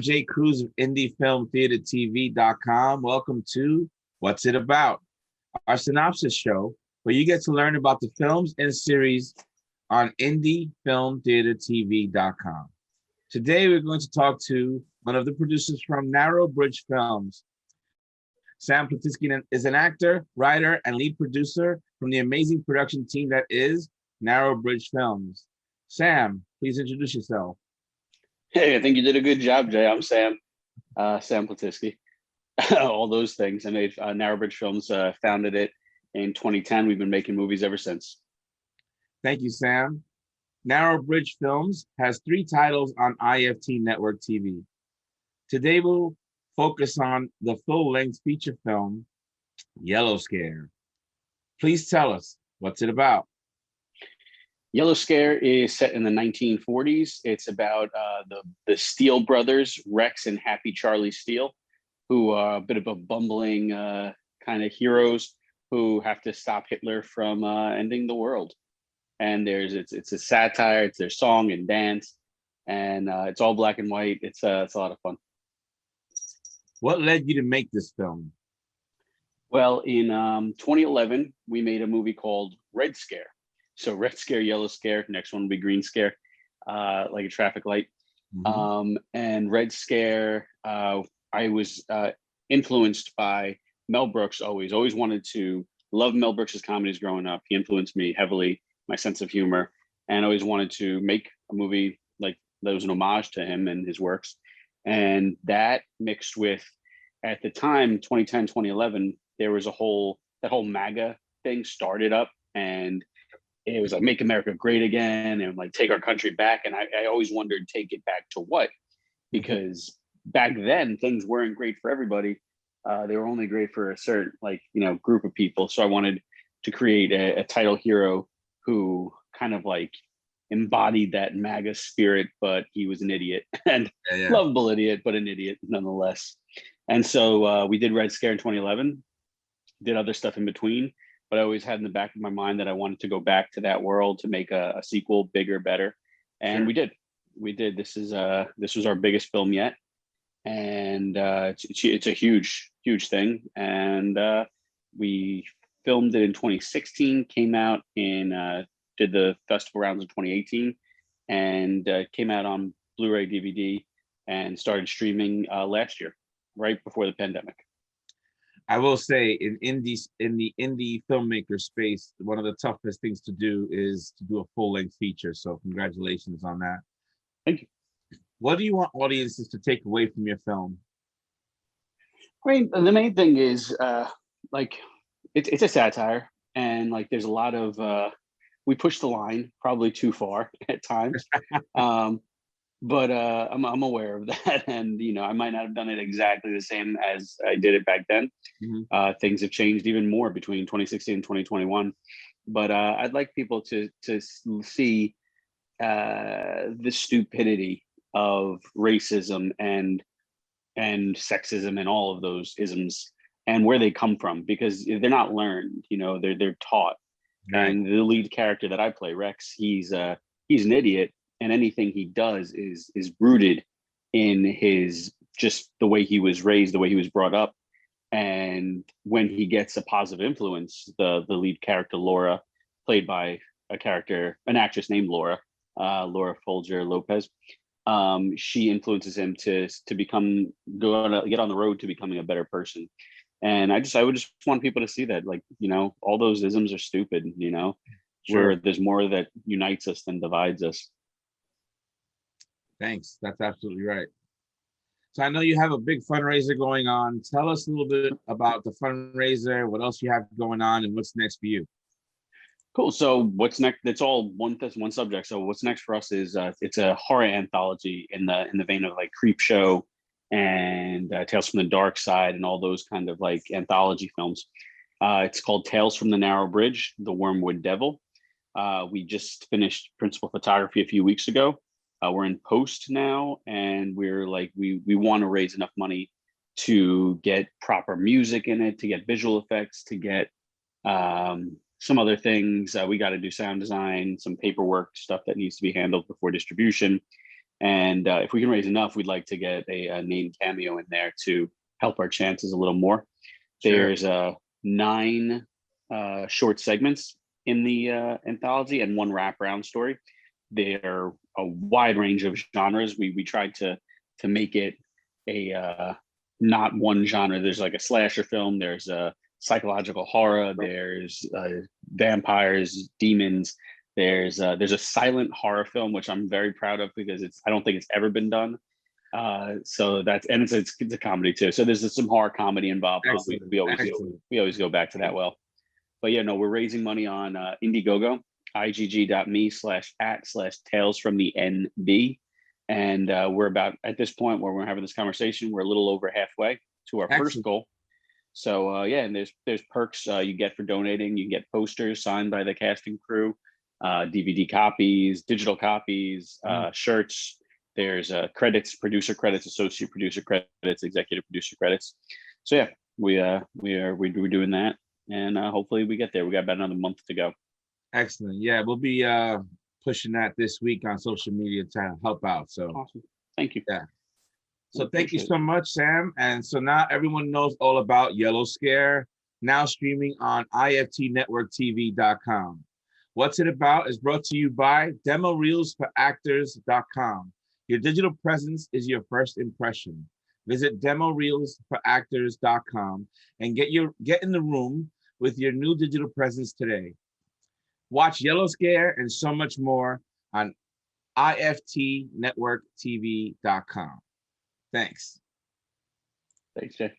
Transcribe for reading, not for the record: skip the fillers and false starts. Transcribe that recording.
I'm Jay Cruz of IndieFilmTheaterTV.com. Welcome to What's It About, our synopsis show, where you get to learn about the films and series on IndieFilmTheaterTV.com. Today, we're going to talk to one of the producers from Narrow Bridge Films. Sam Platizky is an actor, writer, and lead producer from the amazing production team that is Narrow Bridge Films. Sam, please introduce yourself. Hey, I think you did a good job, Jay. I'm Sam, Sam Platizky. All those things. I made Narrow Bridge Films, founded it in 2010. We've been making movies ever since. Thank you, Sam. Narrow Bridge Films has 3 titles on IFT Network TV. Today, we'll focus on the full-length feature film, Yellow Scare. Please tell us, what's it about? Yellow Scare is set in the 1940s. It's about the Steele brothers, Rex and Happy Charlie Steele, who are a bit of a bumbling kind of heroes who have to stop Hitler from ending the world. And it's a satire. It's their song and dance, and it's all black and white. It's a lot of fun. What led you to make this film? Well, in 2011, we made a movie called Red Scare. So Red Scare, Yellow Scare, next one will be Green Scare, like a traffic light. Mm-hmm. And Red Scare, I was influenced by Mel Brooks always wanted to love Mel Brooks's comedies growing up. He influenced me heavily, my sense of humor, and always wanted to make a movie like that was an homage to him and his works. And that mixed with, at the time, 2010, 2011, there was that whole MAGA thing started up, and it was like make America great again and like take our country back. And I always wondered, take it back to what? Because back then things weren't great for everybody. They were only great for a certain group of people. So I wanted to create a title hero who kind of like embodied that MAGA spirit, but he was an idiot and lovable idiot, but an idiot nonetheless. And so we did Red Scare in 2011, did other stuff in between. But I always had in the back of my mind that I wanted to go back to that world to make a sequel, bigger, better. And sure. We did. This was our biggest film yet. And it's a huge thing. And we filmed it in 2016, came out did the festival rounds in 2018, and came out on Blu-ray DVD and started streaming last year, right before the pandemic. I will say in the indie filmmaker space, one of the toughest things to do is to do a full-length feature. So congratulations on that. Thank you. What do you want audiences to take away from your film? I mean, the main thing is it's a satire, and like there's a lot of we push the line probably too far at times. But I'm aware of that, and I might not have done it exactly the same as I did it back then. Mm-hmm. Things have changed even more between 2016 and 2021. But I'd like people to see the stupidity of racism and sexism and all of those isms and where they come from, because they're not learned. They're taught. Right. And the lead character that I play, Rex, he's an idiot. And anything he does is rooted in his just the way he was raised, the way he was brought up. And when he gets a positive influence, the lead character, Laura, played by an actress named Laura Folger Lopez, she influences him to get on the road to becoming a better person. And I would just want people to see that, all those isms are stupid, Sure. Where there's more that unites us than divides us. Thanks. That's absolutely right. So I know you have a big fundraiser going on. Tell us a little bit about the fundraiser, what else you have going on, and what's next for you. Cool. So what's next? It's all one subject. So what's next for us is it's a horror anthology in the vein of like Creepshow and Tales from the Dark Side and all those kind of like anthology films. It's called Tales from the Narrow Bridge, The Wormwood Devil. We just finished principal photography a few weeks ago. We're in post now, and we're like, we want to raise enough money to get proper music in it, to get visual effects, to get some other things. We got to do sound design, some paperwork stuff that needs to be handled before distribution. And if we can raise enough, we'd like to get a named cameo in there to help our chances a little more. Sure. There's 9 short segments in the anthology and 1 wraparound story. They're a wide range of genres. We tried to make it a not one genre. There's like a slasher film. There's a psychological horror. There's vampires, demons. There's a silent horror film, which I'm very proud of because I don't think it's ever been done. So that's, and it's a comedy too. So there's some horror comedy involved. We always go back to that well. But yeah, no, we're raising money on Indiegogo, igg.me/@/tales from the NB. And we're about, at this point where we're having this conversation, we're a little over halfway to our first goal. So yeah, and there's perks you get for donating. You get posters signed by the casting crew, DVD copies, digital copies, shirts. There's credits, producer credits, associate producer credits, executive producer credits. So yeah, we're doing that, and hopefully we get there. We got about another month to go. Excellent. Yeah, we'll be pushing that this week on social media to help out. So awesome. Thank you. Yeah. So thank you so much, Sam. And so now everyone knows all about Yellow Scare, now streaming on IFTnetworktv.com. What's It About is brought to you by DemoReelsForActors.com. Your digital presence is your first impression. Visit DemoReelsForActors.com and get in the room with your new digital presence today. Watch Yellow Scare and so much more on IFTnetworktv.com. Thanks. Thanks, Jay.